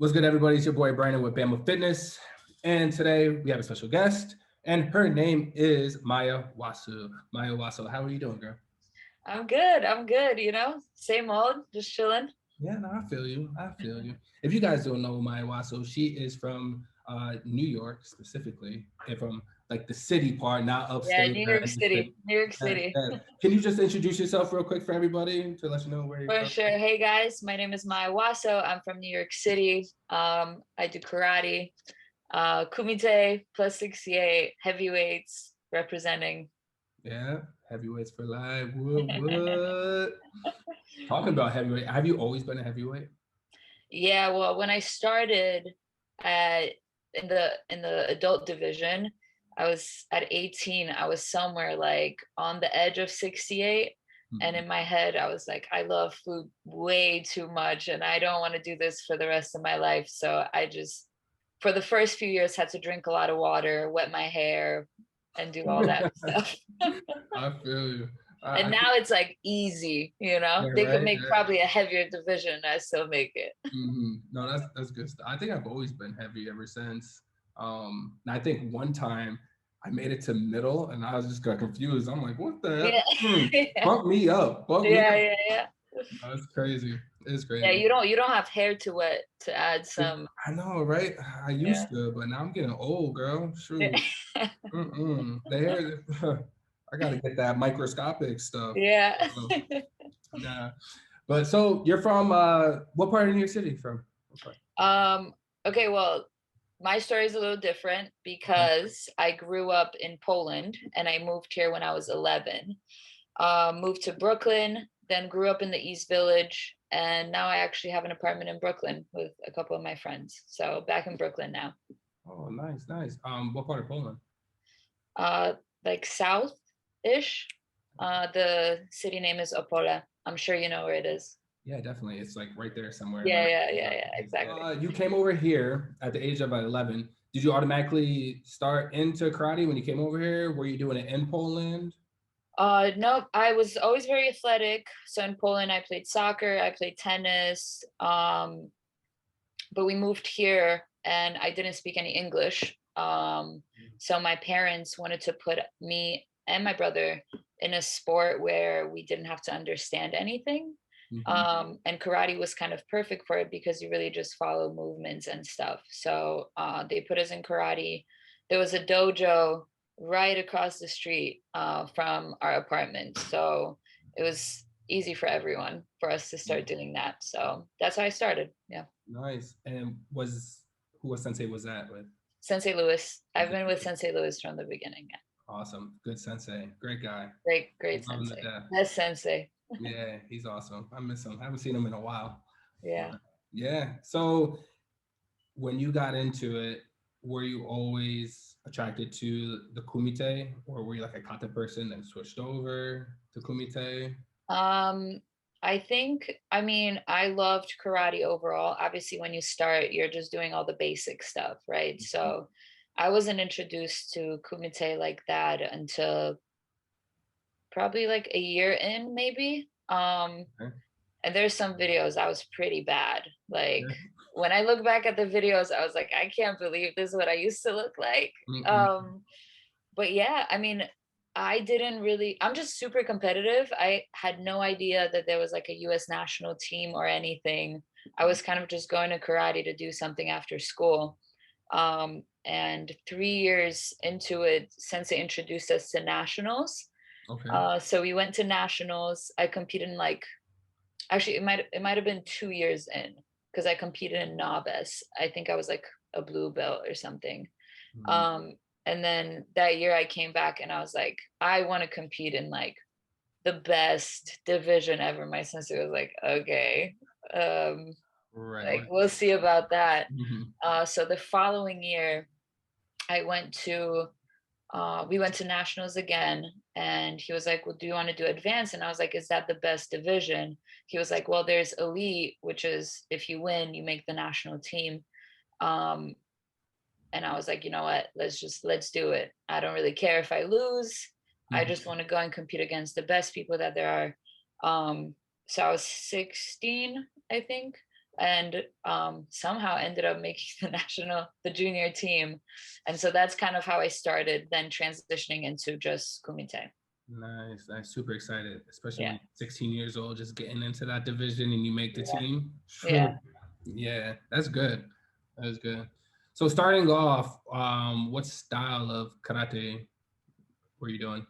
What's good, everybody? It's your boy Brandon with Bama Fitness. And today we have a special guest, and her name is Maya Waso. Maya Waso, how are you doing, girl? I'm good. I'm good. Same old, just chilling. Yeah, no, I feel you. I feel you. If you guys don't know Maya Waso, she is from New York specifically, and from like the city part, not Yeah, upstate. New York City. New York City. Can you just introduce yourself real quick for everybody to let you know where you're For from? sure. Hey guys, my name is Maya Waso. I'm from New York City. I do karate, Kumite, plus 68, heavyweights, representing. Yeah, heavyweights for life. What? Talking about heavyweight, have you always been a heavyweight? Yeah, well, when I started at in the adult division, I was at 18. I was somewhere like on the edge of 68. And Mhm. in my head, I was like, I love food way too much, and I don't want to do this for the rest of my life. So I just, for the first few years, had to drink a lot of water, wet my hair, and do all that stuff. I feel you. And I think, now it's like easy, yeah, they could right. make probably a heavier division, and I still make it. No, that's good stuff. I think I've always been heavy ever since. And I think one time I made it to middle, and I was just got confused. I'm like, what the Yeah. heck? Yeah. Bump me up, bump me Yeah, up. yeah, yeah. No, it's crazy. It's Yeah, crazy. you don't have hair to wet to add some. I know, right? I Yeah. used to, but now I'm getting old, girl. Yeah. Shoot. The hair, I got to get that microscopic stuff. Yeah. Uh, nah. But so you're from what part of New York City from? What part? Um, okay, well, my story is a little different Okay. because I grew up in Poland and I moved here when I was 11. Moved to Brooklyn, then grew up in the East Village, and now I actually have an apartment in Brooklyn with a couple of my friends. So back in Brooklyn now. Oh, nice, nice. What part of Poland? Uh, like south-ish. The city name is Opole. I'm sure you know where it is. Yeah, definitely. It's like right there somewhere in my. Yeah, yeah, yeah, yeah, exactly. You came over here at the age of 11. Did you automatically start into karate when you came over here? Were you doing it in Poland? No, I was always very athletic. So in Poland, I played soccer, I played tennis. But we moved here and I didn't speak any English. So my parents wanted to put me and my brother in a sport where we didn't have to understand anything. Hmm. And karate was kind of perfect for it because you really just follow movements and stuff. So they put us in karate. There was a dojo right across the street from our apartment. So it was easy for everyone for us to start doing that. So that's how I started. Yeah. Nice. And was who was Sensei was that with? Sensei Lewis. I've been with Sensei Lewis from the beginning. Yeah. Awesome. Good Sensei. Great guy. Great, great Love him to Sensei. death. Best Sensei. Yeah, he's awesome. I miss him. I haven't seen him in a while. Yeah. But yeah. So when you got into it, were you always attracted to the kumite, or were you like a kata person and switched over to kumite? Um, I think, I mean, I loved karate overall. Obviously, when you start, you're just doing all the basic stuff, right? So I wasn't introduced to Kumite like that until probably like a year in, maybe. Okay. And there's some videos I was pretty bad. Like Yeah. when I look back at the videos, I was like, I can't believe this is what I used to look like. Mm-mm. But yeah, I mean, I didn't really, I'm just super competitive. I had no idea that there was like a US national team or anything. I was kind of just going to karate to do something after school. And 3 years into it, Sensei introduced us to nationals. Okay. So we went to nationals. I competed in like, actually it might have been 2 years in because I competed in novice. I think I was like a blue belt or something. Mm. um and then that year I came back and I was like, I want to compete in like the best division ever. My sensei was like, okay, um Right. like we'll see about that. Mhm. So the following year I went to we went to nationals again, and he was like, well, do you want to do advanced? And I was like, is that the best division? He was like, well, there's elite, which is if you win you make the national team. um and I was like, you know what, let's do it. I don't really care if I lose. I Mhm. just want to go and compete against the best people that there are. So I was 16, I think. and somehow ended up making the junior team. And so that's kind of how I started, then transitioning into just Kumite. Nice. I'm super excited, especially when Yeah, you're 16 years old, just getting into that division and you make the yeah, team. yeah. Yeah, that's good. That's good. So starting off, what style of karate were you doing?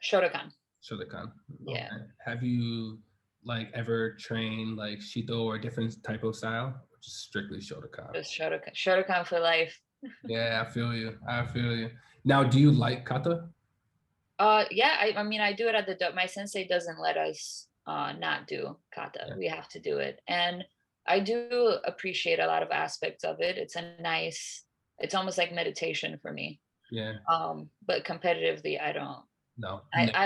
Shotokan. Shotokan. Yeah, Okay. Have you like ever trained like Shito or different type of style? Or just strictly Shotokan? just Shotokan. Shotokan for life. Yeah, I feel you. I feel you. Now, do you like kata? Yeah, I mean, I do it at my sensei doesn't let us not do kata. Yeah. We have to do it. And I do appreciate a lot of aspects of it. It's almost like meditation for me. Yeah. But competitively, I don't. No, I never.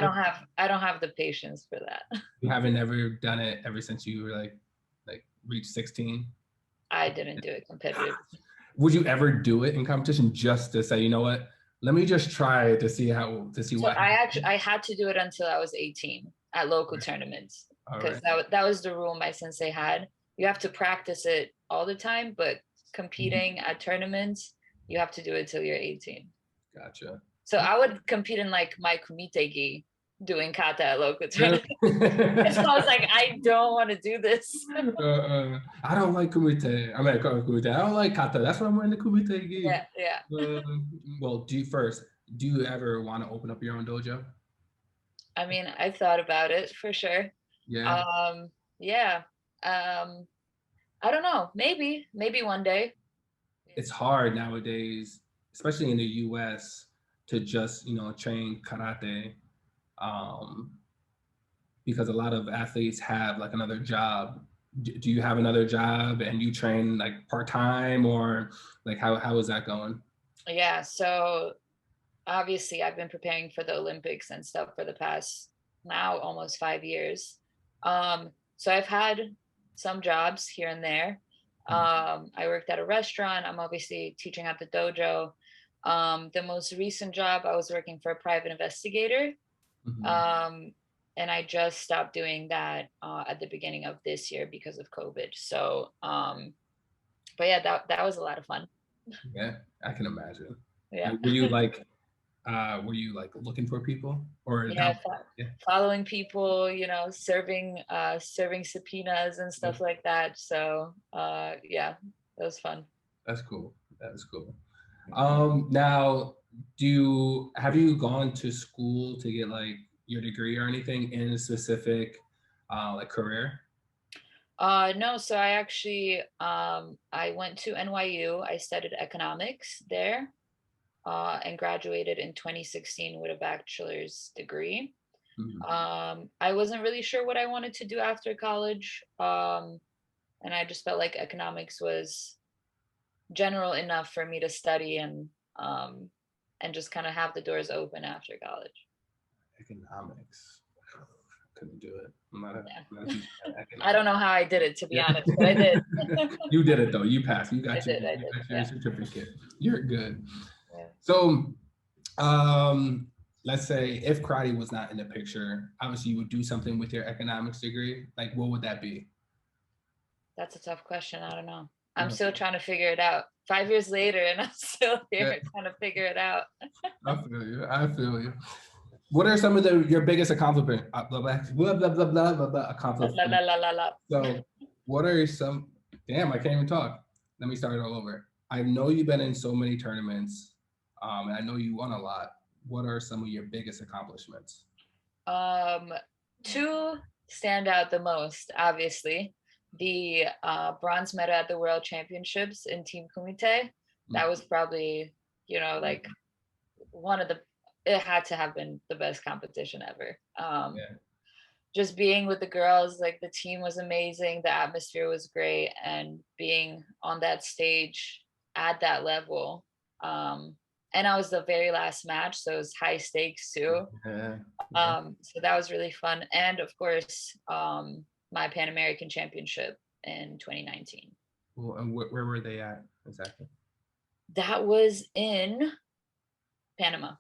I don't have the patience for that. You haven't ever done it ever since you were like reached 16. I didn't do it competitive. Would you ever do it in competition just to say, you know what? Let me just try it to see So what I had to do it until I was 18 at local happens. tournaments, All because right. that was the rule my sensei had. You have to practice it all the time, but Mhm. competing at tournaments, you have to do it till you're 18. Gotcha. So I would compete in like my kumite gi doing kata at local Really? tournaments. So I was like, I don't want to do this. I don't like kumite. I mean, kumite. I don't like kata. That's why I'm wearing the kumite gi. Yeah, yeah. Uh, well, do you ever want to open up your own dojo? I mean, I thought about it for sure. Yeah. Um, yeah. Um, I don't know. Maybe one day. It's hard nowadays, especially in the US, to just, train karate. Um, because a lot of athletes have like another job. Do you have another job and you train like part-time, or like how is that going? Yeah, so obviously I've been preparing for the Olympics and stuff for the past now almost 5 years. So I've had some jobs here and there. I worked at a restaurant. I'm obviously teaching at the dojo. The most recent job, I was working for a private investigator. Mhm. Um, and I just stopped doing that at the beginning of this year because of COVID. So, but yeah, that was a lot of fun. Yeah, I can imagine. Yeah. Were you like looking for people, or that? Yeah, Yeah, following people, serving subpoenas and yeah, stuff like that. So yeah, that was fun. that's cool. That's cool. Mhm. Now, have you gone to school to get like your degree or anything in a specific like career? No, so I actually I went to NYU. I studied economics there, and graduated in 2016 with a bachelor's degree. Mhm. I wasn't really sure what I wanted to do after college, and I just felt like economics was general enough for me to study um, and just kind of have the doors open after college. Economics. Couldn't do it. I'm not Yeah. huge fan of I don't economics. know how I did it, to be Yeah. honest, but I did. You did it though. You passed. I did. I You did. got your Yeah. certificate. You're good. Yeah. So, um, let's say if karate was not in the picture, obviously you would do something with your economics degree. Like, what would that be? That's a tough question. I don't know. I'm Yeah. still trying to figure it out. 5 years later, and I'm still Yeah, here trying to figure it out. I feel you. I feel you. What are some of your biggest accomplishment? La la Accomplishments. la la la. So, what are some? Damn, I can't even talk. Let me start it all over. I know you've been in so many tournaments, and I know you won a lot. What are some of your biggest accomplishments? Um, Two stand out the most, obviously. The bronze medal at the World Championships in Team Kumite. That was probably, like one of the. It had to have been the best competition ever. Yeah, Just being with the girls, like the team was amazing, the atmosphere was great, and being on that stage at that level. Um, and I was the very last match, so it was high stakes too. yeah, yeah. So that was really fun. And of course, my Pan American Championship in 2019. Well, and where were they at exactly? That was in Panama.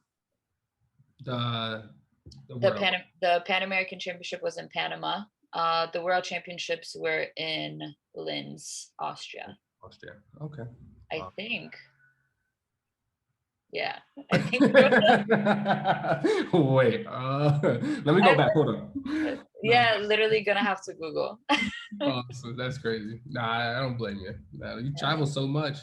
The the The world. Pan American Championship was in Panama. The world championships were in Linz, Austria. Austria. Okay. I Wow. think. Yeah, I think. Wait, let me go back. Hold on. No, Yeah, literally gonna have to Google. oh, so that's crazy. Nah, I don't blame you. Nah, you Yeah. travel so much.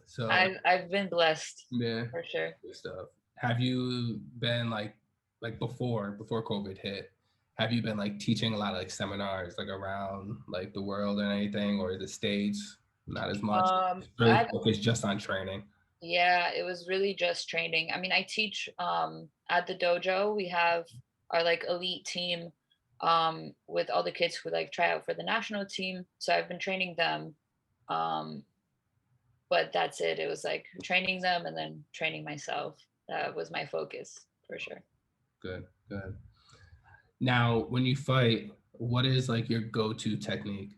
So I've been blessed yeah, for sure. good stuff. Have you been like before COVID hit? Have you been like teaching a lot of like seminars like around like the world and anything, or the States? Not as much. It's really I've focused just on training. Yeah, it was really just training. I mean, I teach at the dojo. We have our like elite team with all the kids who like try out for the national team. So I've been training them. Um, but that's it. It was like training them and then training myself. That was my focus for sure. Good, good. Now, when you fight, what is like your go-to technique?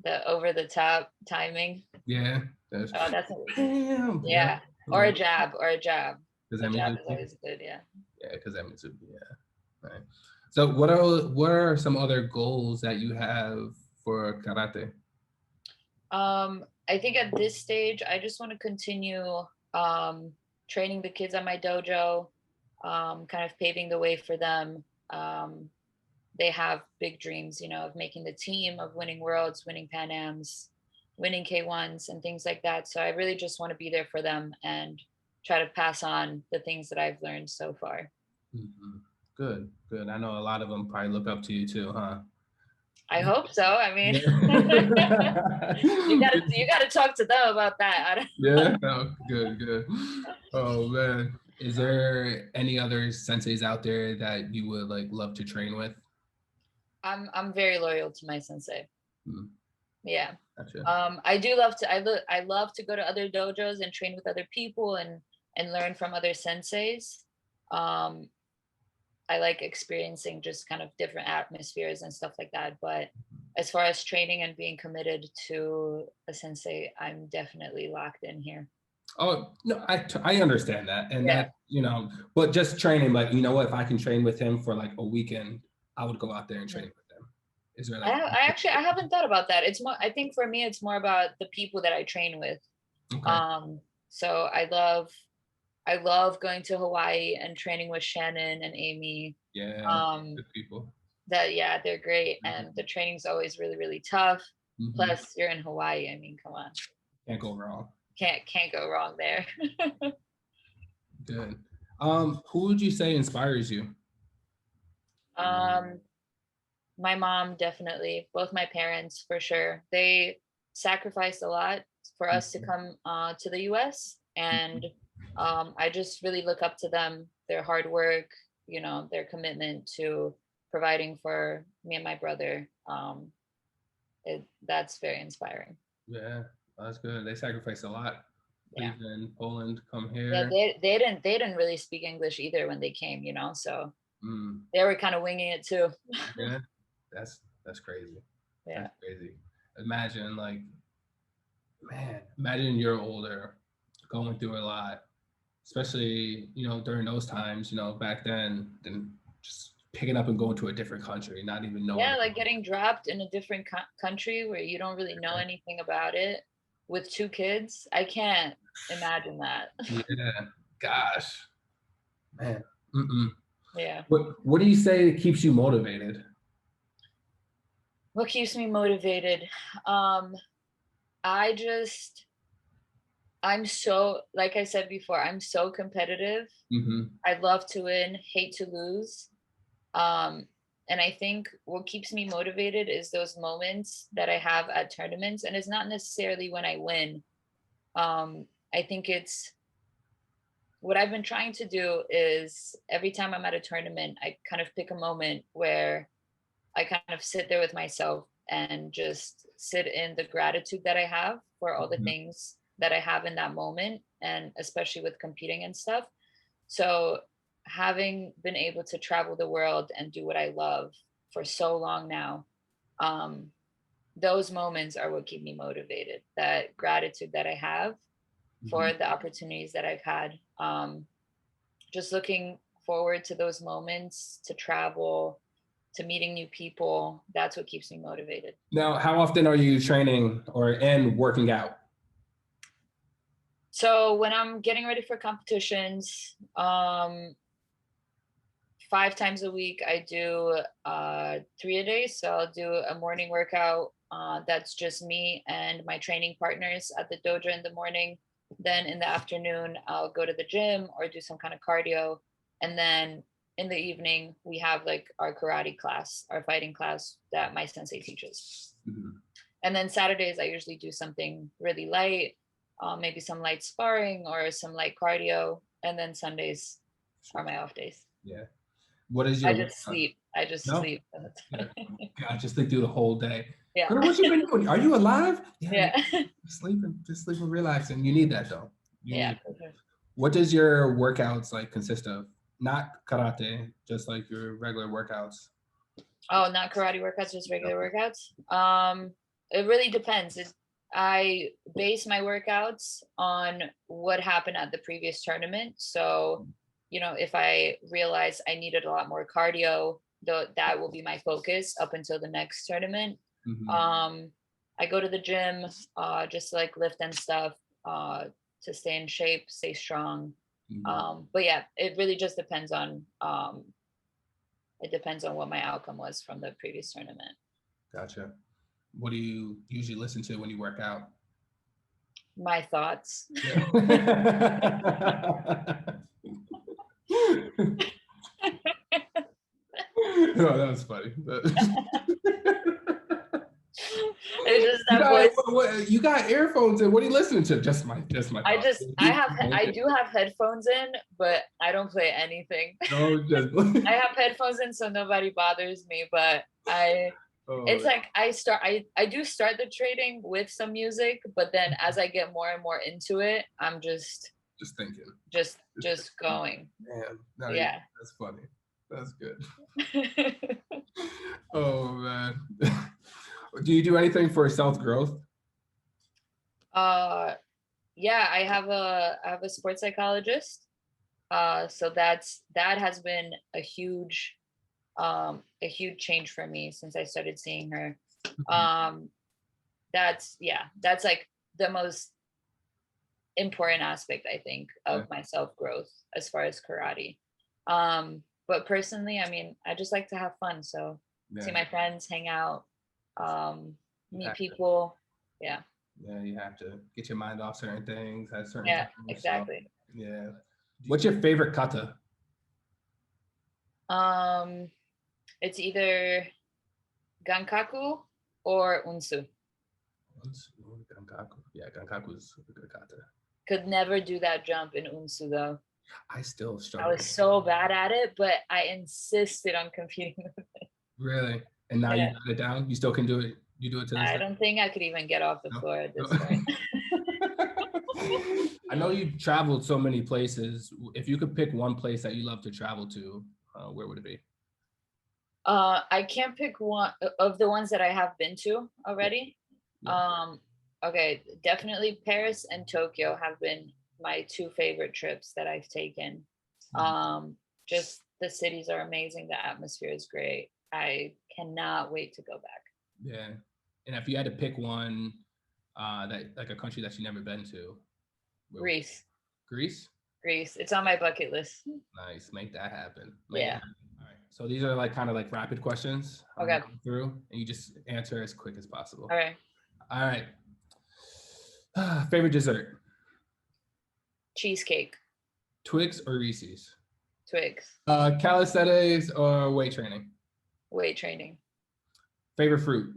The over the top timing. Yeah, that's Oh, that's bam. Yeah, yeah. Or yeah. a jab, or a jab. Does A that mean jab is always good. Yeah. yeah? Because that means yeah. Right. So, what are some other goals that you have for karate? I think at this stage, I just want to continue um, training the kids at my dojo, kind of paving the way for them. They have big dreams, you know, of making the team, of winning worlds, winning Pan Ams, winning K1s, and things like that. So I really just want to be there for them and try to pass on the things that I've learned so far. Mhm. Good, good. I know a lot of them probably look up to you too, huh? I hope so. I mean, Yeah. you gotta talk to them about that. Yeah. Oh, good, good. Oh man. Is there any other senseis out there that you would like love to train with? I'm very loyal to my sensei. Hmm, Yeah. gotcha. I do love to I love to go to other dojos and train with other people and learn from other senseis. Um, I like experiencing just kind of different atmospheres and stuff like that. But as far as training and being committed to a sensei, I'm definitely locked in here. Oh no, I understand that, and Yeah. that but just training, like what, if I can train with him for like a weekend, I would go out there and train with them. Is there like I haven't thought about that. It's more, I think for me it's more about the people that I train with. okay, Um, so I love going to Hawaii and training with Shannon and Amy. yeah, Um, good people. that yeah, they're great, and the training's always really, really tough. Mm-hmm. Plus, you're in Hawaii. I mean, come on, Can't go wrong. can't go wrong there. Good. Who would you say inspires you? um, my mom definitely, both my parents for sure. They sacrificed a lot for us to Mhm. come to the U.S. and I just really look up to them. Their hard work, you know, their commitment to providing for me and my brother. That's very inspiring. Yeah, that's good. They sacrificed a lot. Yeah. Leaving in Poland, come Yeah, here. they didn't really speak English either when they came, you know, so Mm, they were kind of winging it too. yeah, that's crazy. Yeah. That's crazy. Imagine like, man, imagine you're older, going through a lot, especially during those times. Back then just picking up and going to a different country, not even knowing. Yeah, like getting dropped in a different country where you don't really know anything about it with two kids. I can't imagine that. Yeah, gosh, man. Mm-mm. Yeah. What do you say keeps you motivated? What keeps me motivated? Um, I just, I'm so, like I said before, I'm so competitive. Mm-hmm. I love to win, hate to lose. Um, and I think what keeps me motivated is those moments that I have at tournaments. And it's not necessarily when I win. I think it's what I've been trying to do is every time I'm at a tournament, I kind of pick a moment where I kind of sit there with myself and just sit in the gratitude that I have for all the Mm-hmm. things that I have in that moment, and especially with competing and stuff. So, having been able to travel the world and do what I love for so long now, um, those moments are what keep me motivated. That gratitude that I have Mm-hmm. for the opportunities that I've had. Just looking forward to those moments to travel, to meeting new people. That's what keeps me motivated. Now, how often are you training and working out? So when I'm getting ready for competitions, 5 times a week, I do 3 a day. So I'll do a morning workout. That's just me and my training partners at the dojo in the morning. Then in the afternoon, I'll go to the gym or do some kind of cardio. And then in the evening, we have like our karate class, our fighting class that my sensei teaches. Mm-hmm. And then Saturdays, I usually do something really light, maybe some light sparring or some light cardio. And then Sundays are my off days. Yeah. What is I your just sleep. I just no? sleep. Yeah. God, just think through the whole day. Yeah. Girl, what you been doing? Are you alive? Yeah. Just sleeping, relaxing. You need that though. Yeah. What does your workouts like consist of? Not karate, just like your regular workouts. Oh, not karate workouts, just regular workouts. It really depends. I base my workouts on what happened at the previous tournament. So, if I realize I needed a lot more cardio, that will be my focus up until the next tournament. Mm-hmm. I go to the gym, just to, like, lift and stuff, to stay in shape, stay strong. Mm-hmm. But yeah, it really just depends on what my outcome was from the previous tournament. Gotcha. What do you usually listen to when you work out? My thoughts. Yeah. Oh, that was funny. It's just that voice. You got earphones in. What are you listening to? Just my thoughts. I do have headphones in, but I don't play anything. No, just I have headphones in so nobody bothers me, but it's like I do start the trading with some music, but then as I get more and more into it, I'm just thinking. Just going. Man, no, yeah. That's funny. That's good. Oh man. Do you do anything for self-growth? Yeah, I have a sports psychologist. So that has been a huge change for me since I started seeing her. That's like the most important aspect, I think, of my self-growth as far as karate. But personally, I mean, I just like to have fun. So see my friends, hang out, meet people. Yeah. Yeah, you have to get your mind off certain things at certain times. Exactly. So, yeah. What's your favorite kata? It's either gankaku or unsu. Gankaku. Yeah, gankaku is a good kata. Could never do that jump in unsu though. I still struggle. I was so bad at it, but I insisted on competing with it. Really? And now you got it down? You still can do it? You do it to this I don't think I could even get off the floor at this point. I know you've traveled so many places. If you could pick one place that you love to travel to, where would it be? I can't pick one of the ones that I have been to already. Yeah. Okay, definitely Paris and Tokyo have been my two favorite trips that I've taken. Just the cities are amazing. The atmosphere is great. I cannot wait to go back. Yeah. And if you had to pick one, that like a country that you've never been to. Greece. Greece? Greece. It's on my bucket list. Nice. Make that happen. Yeah. All right. So these are like kind of like rapid questions. Okay. Through, and you just answer as quick as possible. All right. All right. Favorite dessert? Cheesecake. Twix or Reese's? Twix. Calisthenics or weight training? Weight training. Favorite fruit?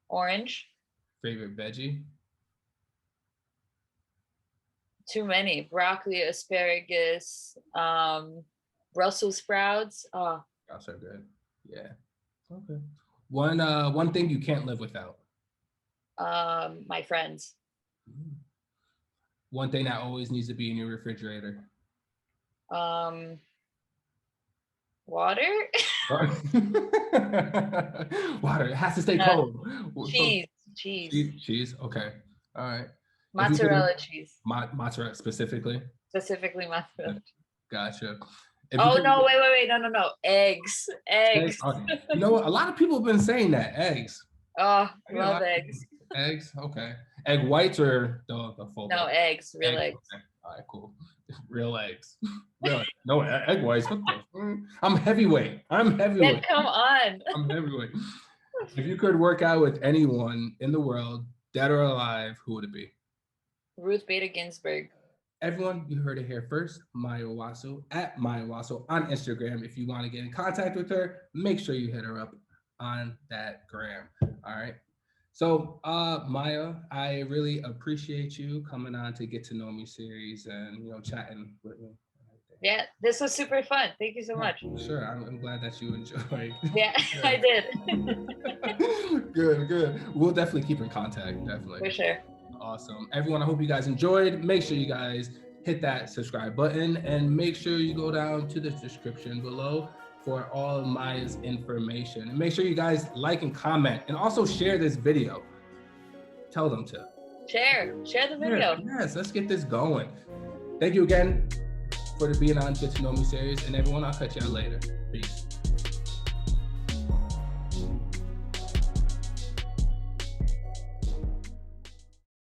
Orange. Favorite veggie? Too many. Broccoli, asparagus, Brussels sprouts. Oh, that's so good. Yeah. Okay. One thing you can't live without? My friends. One thing that always needs to be in your refrigerator? Water. Water. It has to stay cold. Cheese. Okay. All right. Mozzarella cheese. Mozzarella specifically? Specifically mozzarella. Gotcha. If you Oh could, no, wait, no. Eggs. eggs, Eggs. you know what? A lot of people have been saying that eggs. Oh, I get a love lot of people. eggs. Eggs. Okay. Egg whites or the full No, egg? eggs, real Eggs. eggs. Okay. All right. Cool. Real eggs. Real. No egg whites. What the? I'm heavyweight. I'm Yeah, heavyweight. come on. I'm heavyweight. If you could work out with anyone in the world, dead or alive, who would it be? Ruth Bader Ginsburg. Everyone, you heard it here first. Maya Waso at Maya Waso on Instagram. If you want to get in contact with her, make sure you hit her up on that gram. All right. So, Maya, I really appreciate you coming on to Get to Know Me series and chatting with me. Yeah, this was super fun. Thank you so Yeah, much. sure. I'm glad that you enjoyed. Yeah, I did. Good. We'll definitely keep in contact. Definitely. For sure. Awesome. Everyone, I hope you guys enjoyed. Make sure you guys hit that subscribe button and make sure you go down to the description below for all of Maya's information. And make sure you guys like and comment and also share this video. Tell them to. Share the video. Yes, let's get this going. Thank you again for being on Get to Know Me series. And everyone, I'll catch y'all later. Peace.